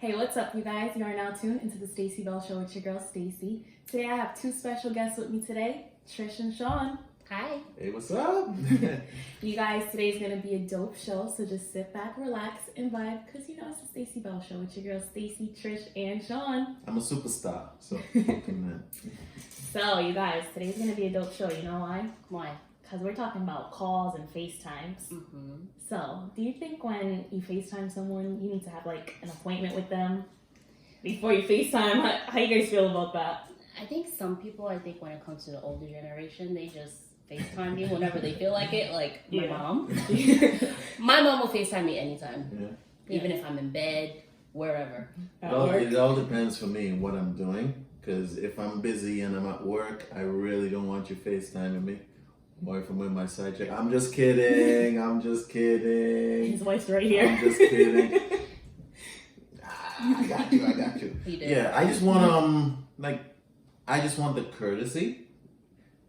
Hey, what's up, you guys? You are now tuned into the Stacey Bell Show with your girl, Stacey. Today, I have two special guests with me today, Trish and Sean. Hi. Hey, what's up? You guys, today's going to be a dope show, so just sit back, relax, and vibe, because you know it's the Stacey Bell Show with your girls, Stacey, Trish, and Sean. I'm a superstar, so man. So, you guys, today's going to be a dope show. You know why? Why? Because we're talking about calls and FaceTimes. Mm-hmm. So, do you think when you FaceTime someone, you need to have, like, an appointment with them before you FaceTime? How you guys feel about that? I think some people, when it comes to the older generation, they just FaceTime me whenever they feel like it. Like my mom. My mom will FaceTime me anytime. Yeah. Even if I'm in bed, wherever. It all depends for me what I'm doing. Because if I'm busy and I'm at work, I really don't want you FaceTiming me. Or if I'm with my side chick, I'm just kidding. I'm just kidding. His wife's right here. I'm just kidding. I got you. He did. Yeah, I just want I just want the courtesy.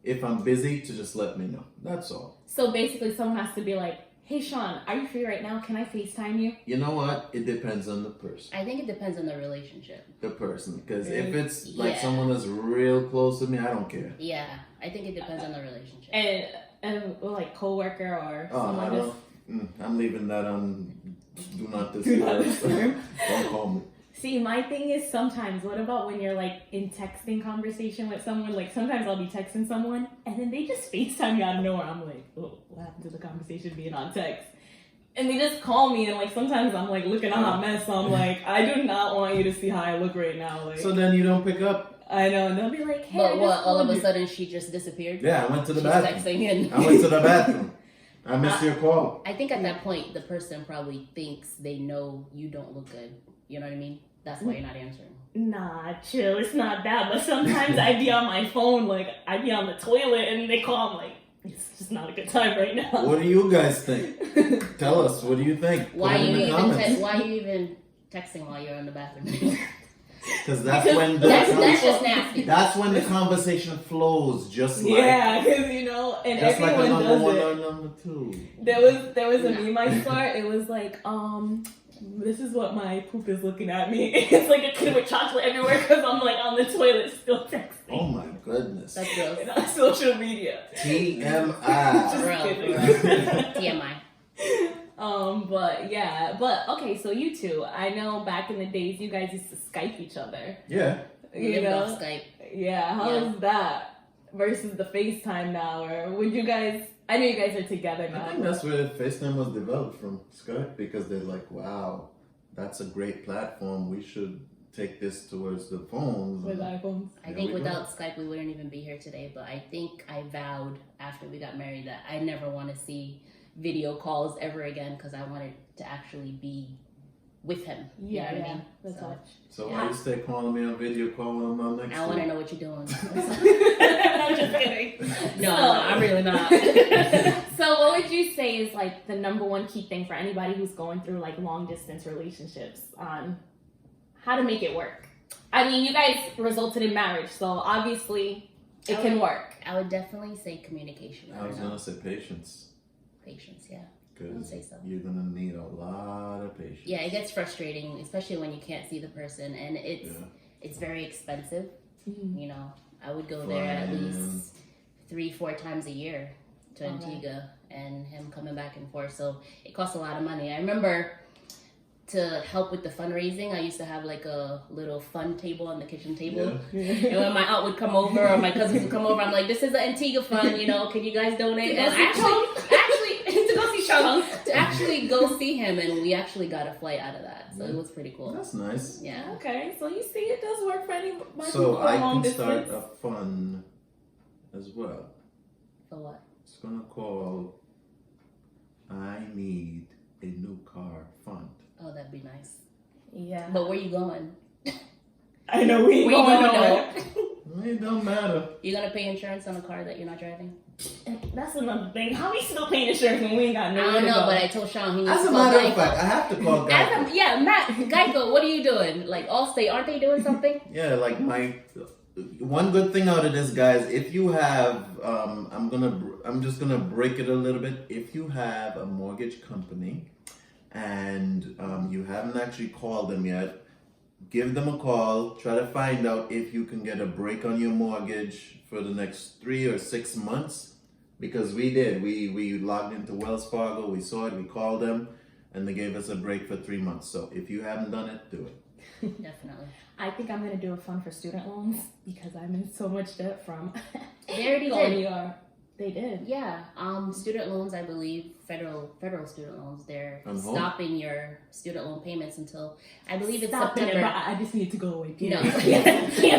If I'm busy, to just let me know. That's all. So basically, someone has to be like, "Hey, Sean, are you free right now? Can I FaceTime you?" You know what? It depends on the person. I think it depends on the relationship. The person, because if it's Yeah. someone that's real close to me, I don't care. Yeah, I think it depends on the relationship. And like coworker or Oh, someone I just. don't. I'm leaving that on. Do not Do not disturb. Don't call me. See, my thing is sometimes, what about when you're like in texting conversation with someone? Like sometimes I'll be texting someone and then they just FaceTime me out of nowhere. I'm like, oh, what happened to the conversation being on text? And they just call me and like sometimes I'm like looking a hot mess. So I'm like, I do not want you to see how I look right now. Like, So then you don't pick up. I know, and they'll be like, hey. But what? All of a sudden, she just disappeared. Yeah, I went to the She's bathroom. texting and I went to the bathroom. I missed your call. I think at that point, the person probably thinks they know you don't look good. You know what I mean? That's why you're not answering. Nah, chill, it's not that. But sometimes I'd be on my phone, like, I'd be on the toilet, and they call, I'm like, it's just not a good time right now. What do you guys think? Tell us. What do you think? Why Put it in the you comments. why you even texting while you're in the bathroom? Because that's when the that's just nasty. that's when the conversation flows, just like Because, you know, and just like a everyone number does one it. or number two. There was a meme I saw. It was like, this is what my poop is looking at me. It's like a kid with chocolate everywhere because I'm like on the toilet still texting. Oh my goodness. That's gross. And on social media. TMI. Just kidding. TMI. But okay, so you two, I know back in the days you guys used to Skype each other. Yeah. We You lived know? off Skype. Yeah, how is that versus the FaceTime now? Or would you guys, I know you guys are together now. I think that's where FaceTime was developed from, Skype, because they're like, wow, that's a great platform. We should take this towards the phones. With iPhones. I think without Skype we wouldn't even be here today, but I think I vowed after we got married that I never want to see video calls ever again because I wanted to actually be with him. You know what I mean? That's So- much. So why you stay calling me on video call when I'm not next I want to to you? know what you're doing. I'm just kidding. No, I'm really not. So what would you say is like the number one key thing for anybody who's going through like long distance relationships on how to make it work? I mean, you guys resulted in marriage, so obviously it can work. I would definitely say communication. I was gonna say patience, Patience, yeah. I would because say so. you're gonna need a lot of patience. Yeah, it gets frustrating, especially when you can't see the person, and it's very expensive. Mhm. You know, I would go there at Flying. least 3-4 times a year to Okay. Antigua, and him coming back and forth. So it costs a lot of money. I remember to help with the fundraising, I used to have like a little fund table on the kitchen table. Yeah. And when my aunt would come over or my cousins would come over, I'm like, this is the Antigua fund, you know, can you guys donate? And actually, to go see Sean, to actually go see him, and we actually got a flight out of that. So it was pretty cool. That's nice. Yeah. Okay, so you see it does work for anybody. So I long can start distance. a fund as well. For what? It's gonna call I Need a New Car Fund. Oh, that'd be nice. Yeah. But where you going? I know we ain't Where you going going nowhere. though? It don't matter. You gonna pay insurance on a car that you're not driving? That's another thing. How we still paying insurance when we ain't got I nowhere don't to know, go? but I told Sean he needs As to a call matter of Geico. fact, I have to call Geico. Yeah, Matt, Geico, what are you doing? Like Allstate, aren't they doing something? Yeah, like my one good thing out of this, guys, if you have, I'm just gonna break it a little bit. If you have a mortgage company and you haven't actually called them yet, give them a call. Try to find out if you can get a break on your mortgage for the next 3 or 6 months. Because we did. We logged into Wells Fargo. We saw it. We called them. And they gave us a break for 3 months. So if you haven't done it, do it. Definitely. I think I'm gonna do a fund for student loans because I'm in so much debt from They already going did. ER. They did. Yeah. Student loans, I believe, federal student loans, they're On hold? stopping your student loan payments until I believe it's Stop it, September. but I just need to go away. No, Period.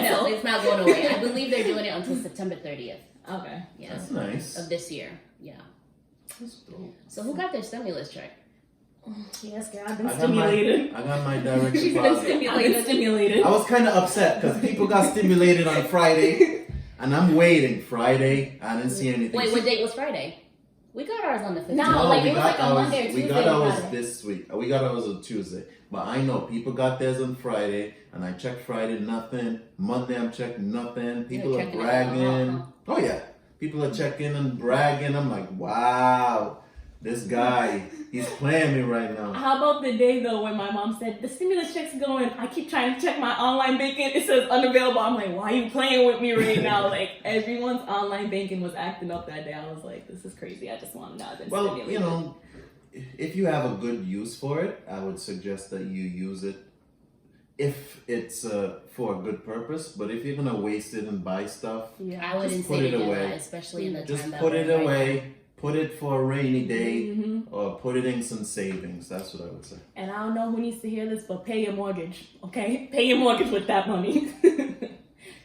no, it's not going away. I believe they're doing it until September 30th. Okay. Yeah, That's nice. of this year. Yeah. That's dope. So who got their stimulus check? Yes, girl. I've been I got stimulated. I got my direct She's been deposit. I've been stimulated. I was kind of upset because people got stimulated on Friday, and I'm waiting. Friday, I didn't see anything. Wait, what date was Friday? We got ours on the 15th. No, like, we it was got like a ours. Monday or We Tuesday got we ours got it. this week. We got ours on Tuesday, but I know people got theirs on Friday, and I checked Friday, nothing. Monday, I'm checking nothing. People You're are checking it. bragging. Oh yeah, people are checking and bragging. I'm like, wow, this guy, he's playing me right now. How about the day though when my mom said the stimulus check's going? I keep trying to check my online banking. It says unavailable. I'm like, why are you playing with me right now? Like everyone's online banking was acting up that day. I was like, this is crazy. I just want to know I've been Well, stimulated. you know, if you have a good use for it, I would suggest that you use it if it's for a good purpose. But if you're gonna waste it and buy stuff, Yeah. I wouldn't Just put say it to do away. that, especially in the just time that put we're it in right away. Put it for a rainy day, hmm or put it in some savings. That's what I would say. And I don't know who needs to hear this, but pay your mortgage, okay? Pay your mortgage with that money.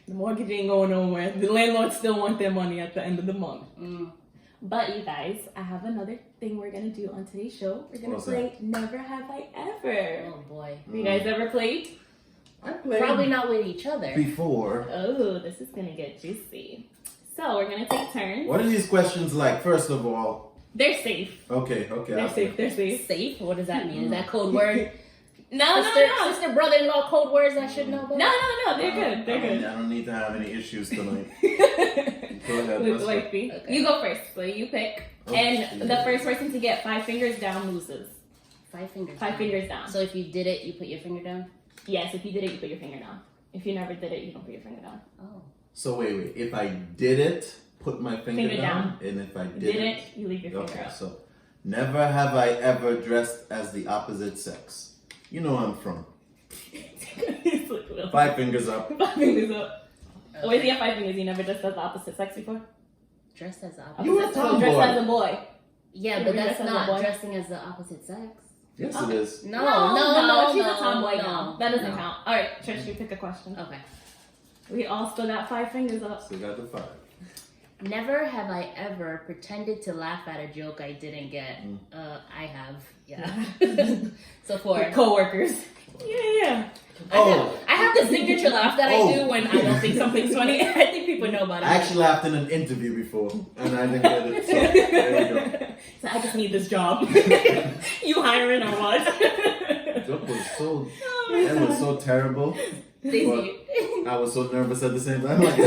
The mortgage ain't going nowhere. The landlords still want their money at the end of the month. Mm. But you guys, I have another thing we're gonna do on today's show. We're gonna What's play Never Have I Ever. Oh boy. You guys ever played? I played Probably not with each other. before. Oh, this is gonna get juicy. So we're gonna take turns. What are these questions like? First of all, They're safe. okay. They're safe. They're safe. Safe? What does that mean? Is that code word? No, Sister, brother-in-law code words I should know about? No. They're good. They're good. I don't need to have any issues tonight. Go ahead. With let's go. wifey. Okay. You go first. So you pick. Oh, And shit. the first person to get 5 fingers down loses. 5 fingers. 5 down. fingers down. So if you did it, you put your finger down? Yes, if you did it, you put your finger down. If you never did it, you don't put your finger down. Oh. So wait. If I did it, put my finger, Finger down, and if I Didn't, you leave your finger okay. up. So never have I ever dressed as the opposite sex. You know where I'm from. 5 fingers up. 5 fingers up. Okay. Always you have 5 fingers. You never dressed as the opposite sex before? Dressed as the opposite. You a Opposite sex. tomboy. Dressed as a boy. Yeah, You but ever that's dressed as a not boy? dressing as the opposite sex. Yes, Okay. it is. No, She's a tomboy no, now. That doesn't no. count. All right, Trish, you pick a question. Okay. We all still got 5 fingers up. So you got the 5. Never have I ever pretended to laugh at a joke I didn't get. I have. Yeah. So for Co-workers. Yeah. Oh, I have the signature laugh that I Oh. do when I don't think something's funny. I think people know about it. I actually laughed in an interview before, and I didn't get it. So there you go. So I just need this job. You hiring or what? Joke was so, that was so terrible. Stacey. I was so nervous at the same time. Like,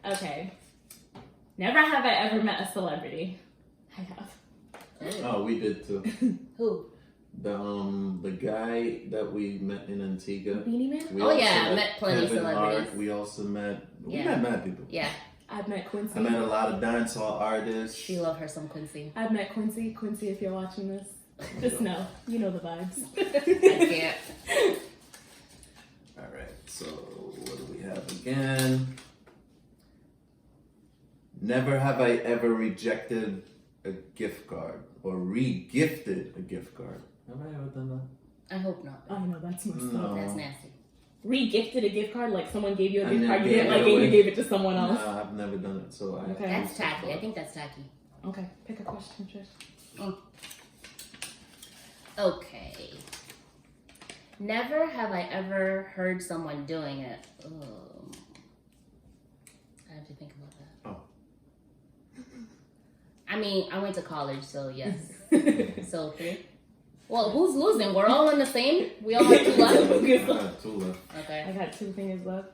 Okay. Never have I ever met a celebrity. I have. oh, we did too. Who? The guy that we met in Antigua. Beanie Man? We Oh, also yeah, I met plenty of Kevin celebrities. Hart. We also met. We Yeah. met mad people. Yeah, I've met Quincy. I met a lot of dancehall artists. she loved her some Quincy. I've met Quincy. Quincy, if you're watching this, just know. You know the vibes. I can't. All right. So what do we have again? Never have I ever rejected a gift card or re-gifted a gift card. Have I ever done that? I hope not. I know, that's messed up. No. That's nasty. Re-gifted a gift card, like someone gave you a And gift then card, you gave didn't it like it, away. you gave it to someone else. No, I've never done it. So I. Okay. That's tacky. I think that's tacky. Okay, pick a question, Trish. Okay. Never have I ever heard someone doing it. I have to think about that. Oh. I mean, I went to college, so yes. So 3. Well, who's losing? We're all on the same? We all have 2 left? I got 2 left. Okay. I got 2 fingers left.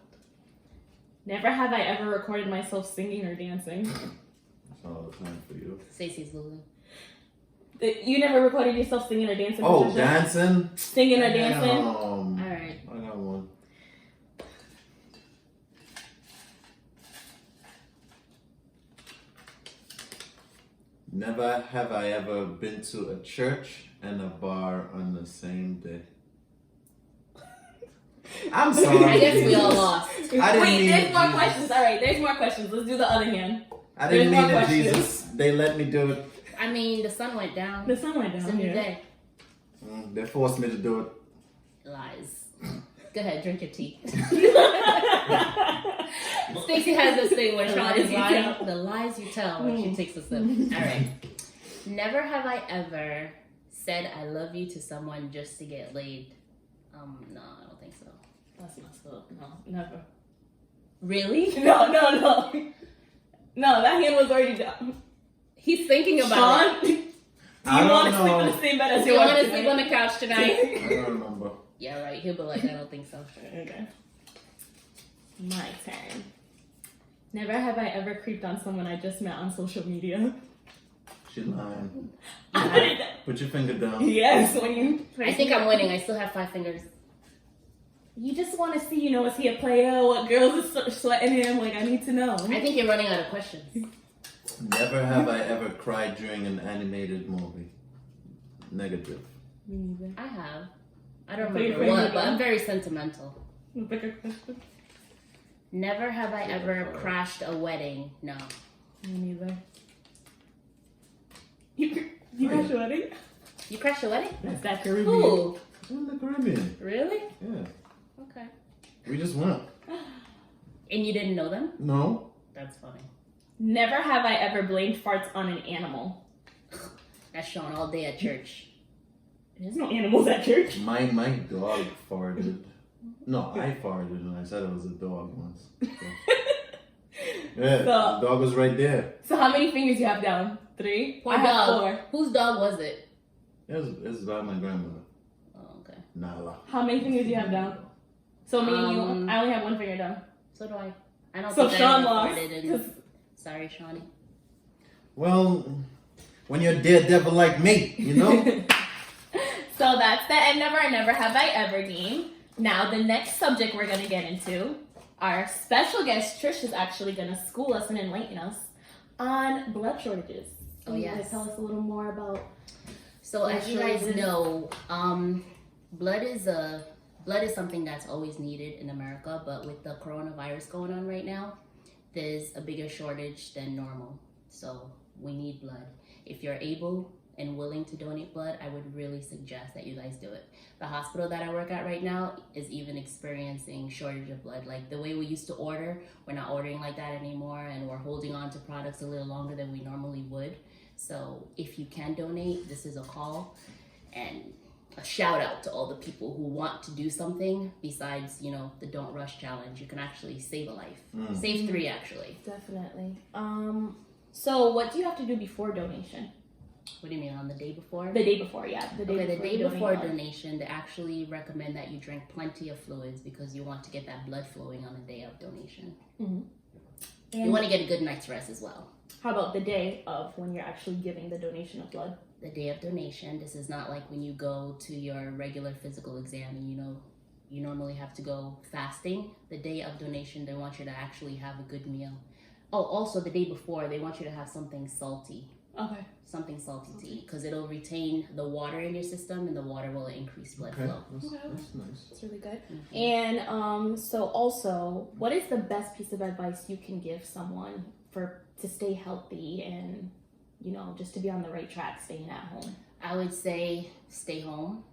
Never have I ever recorded myself singing or dancing. That's all the time for you. Stacey's losing. You never recorded yourself singing or dancing? Oh, Patricia? dancing? Singing or dancing? All right. I got one. Never have I ever been to a church and a bar on the same day. I'm sorry. I guess we all lost. I didn't Wait, mean there's it, more Jesus. questions. All right, there's more questions. Let's do the other hand. I didn't There's mean more it, questions. Jesus. They let me do it. I mean, the sun went down. The sun went It's a down new here. day. They forced me to do it. Lies. Go ahead, drink your tea. Stacey has this thing where The Sean lies is you lying. tell. The lies you tell when she takes a sip. All right. Never have I ever said I love you to someone just to get laid. No, I don't think so. That's messed up. No, never. Really? No. No, that hand was already down. He's thinking about it. Sean, do I you don't want to sleep know. in the same bed as Do you your want to wife sleep on the couch tonight? I don't remember. Yeah, right. He'll be like, I don't think so. Okay. My turn. Never have I ever creeped on someone I just met on social media. She lying. I Put your finger down. yes, when you. I think I'm winning. I still have 5 fingers. You just want to see, is he a player? What girls are sweating him? Like, I need to know. I think you're running out of questions. Never have I ever cried during an animated movie. Negative. Me neither. I have. I don't Put your remember finger what, but down. I'm very sentimental. Pick a question. Never have I ever crashed a wedding. No. Me neither. You crashed your wedding? You crashed a wedding? That's that Caribbean. Who? In the Caribbean. Really? Yeah. Okay. We just went. And you didn't know them? No. That's funny. Never have I ever blamed farts on an animal. That's Sean all day at church. There's no animals at church. My dog farted. No, I farted and I said it was a dog once. So. Yeah, So- the dog was right there. So how many fingers you have down? 3? Poor I have dog. 4. Whose dog was it? It was by my grandmother. Oh, okay. Nala. How many fingers you have down? So me and you, I only have 1 finger down. So do I. I don't So think Sean I ever lost. farted in- Sorry, Shawnee. Well, when you're a daredevil like me, you know? So that's the and never have I ever game. Now the next subject we're gonna get into, our special guest Trish is actually gonna school us and enlighten us on blood shortages. Oh, You wanna yes. tell us a little more about. So as you guys shortages. know, blood is something that's always needed in America, but with the coronavirus going on right now, there's a bigger shortage than normal. So we need blood. If you're able and willing to donate blood, I would really suggest that you guys do it. The hospital that I work at right now is even experiencing shortage of blood. Like the way we used to order, we're not ordering like that anymore, and we're holding on to products a little longer than we normally would. So if you can donate, this is a call and a shout out to all the people who want to do something besides, the Don't Rush Challenge. You can actually save a life. Save 3 actually. Definitely. So what do you have to do before donation? What do you mean, on the day before? The day before, yeah. The day Okay, the day you donate before blood. donation, they actually recommend that you drink plenty of fluids because you want to get that blood flowing on the day of donation. And You want to get a good night's rest as well. how about the day of when you're actually giving the donation of blood? The day of donation, this is not like when you go to your regular physical exam and you normally have to go fasting. The day of donation, they want you to actually have a good meal. Oh, also the day before, they want you to have something salty. Okay. Something salty to eat because it'll retain the water in your system and the water will increase blood Okay, flow. that's nice. That's really good. Mhm. And so also, what is the best piece of advice you can give someone to stay healthy and just to be on the right track, staying at home? I would say stay home.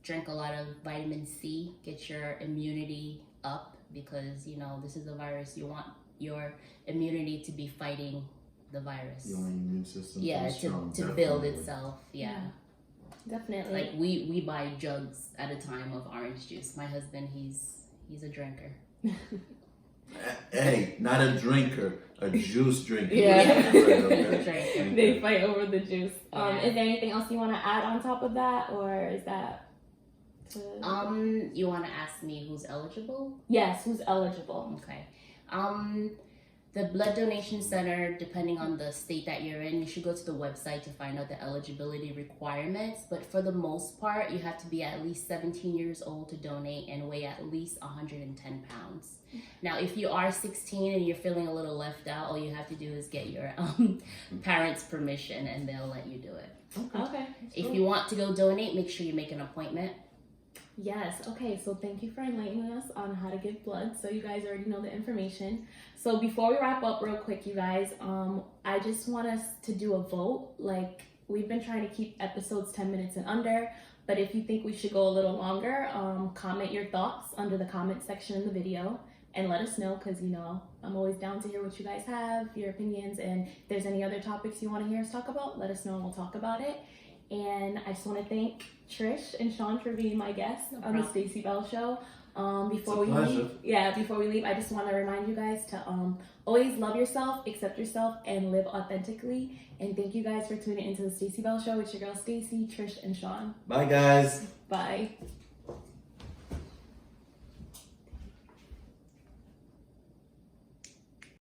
Drink a lot of vitamin C. Get your immunity up because this is a virus. You want your immunity to be fighting the virus. Your immune system. Yeah, is strong, to build definitely. itself. Yeah. Definitely. Like we buy jugs at a time of orange juice. My husband, he's a drinker. Hey, not a drinker, a juice drinker. Yeah. Drinker. They fight over the juice. Yeah. Is there anything else you want to add on top of that, or is that? You want to ask me who's eligible? Yes, who's eligible? Okay. The blood donation center, depending on the state that you're in, you should go to the website to find out the eligibility requirements. But for the most part, you have to be at least 17 years old to donate and weigh at least 110 pounds. Now, if you are 16 and you're feeling a little left out, all you have to do is get your parents' permission and they'll let you do it. Okay. If you want to go donate, make sure you make an appointment. Yes, okay, so thank you for enlightening us on how to give blood. So you guys already know the information. So before we wrap up real quick, you guys, I just want us to do a vote. Like, we've been trying to keep episodes 10 minutes and under, but if you think we should go a little longer, comment your thoughts under the comment section in the video and let us know, because, you know, I'm always down to hear what you guys have, your opinions, and if there's any other topics you want to hear us talk about, let us know and we'll talk about it. And I just want to thank Trish and Sean for being my guests on the Stacey Bell Show. Before we leave, I just want to remind you guys to always love yourself, accept yourself, and live authentically. And thank you guys for tuning into the Stacey Bell Show with your girl Stacey, Trish, and Sean. Bye, guys. Bye.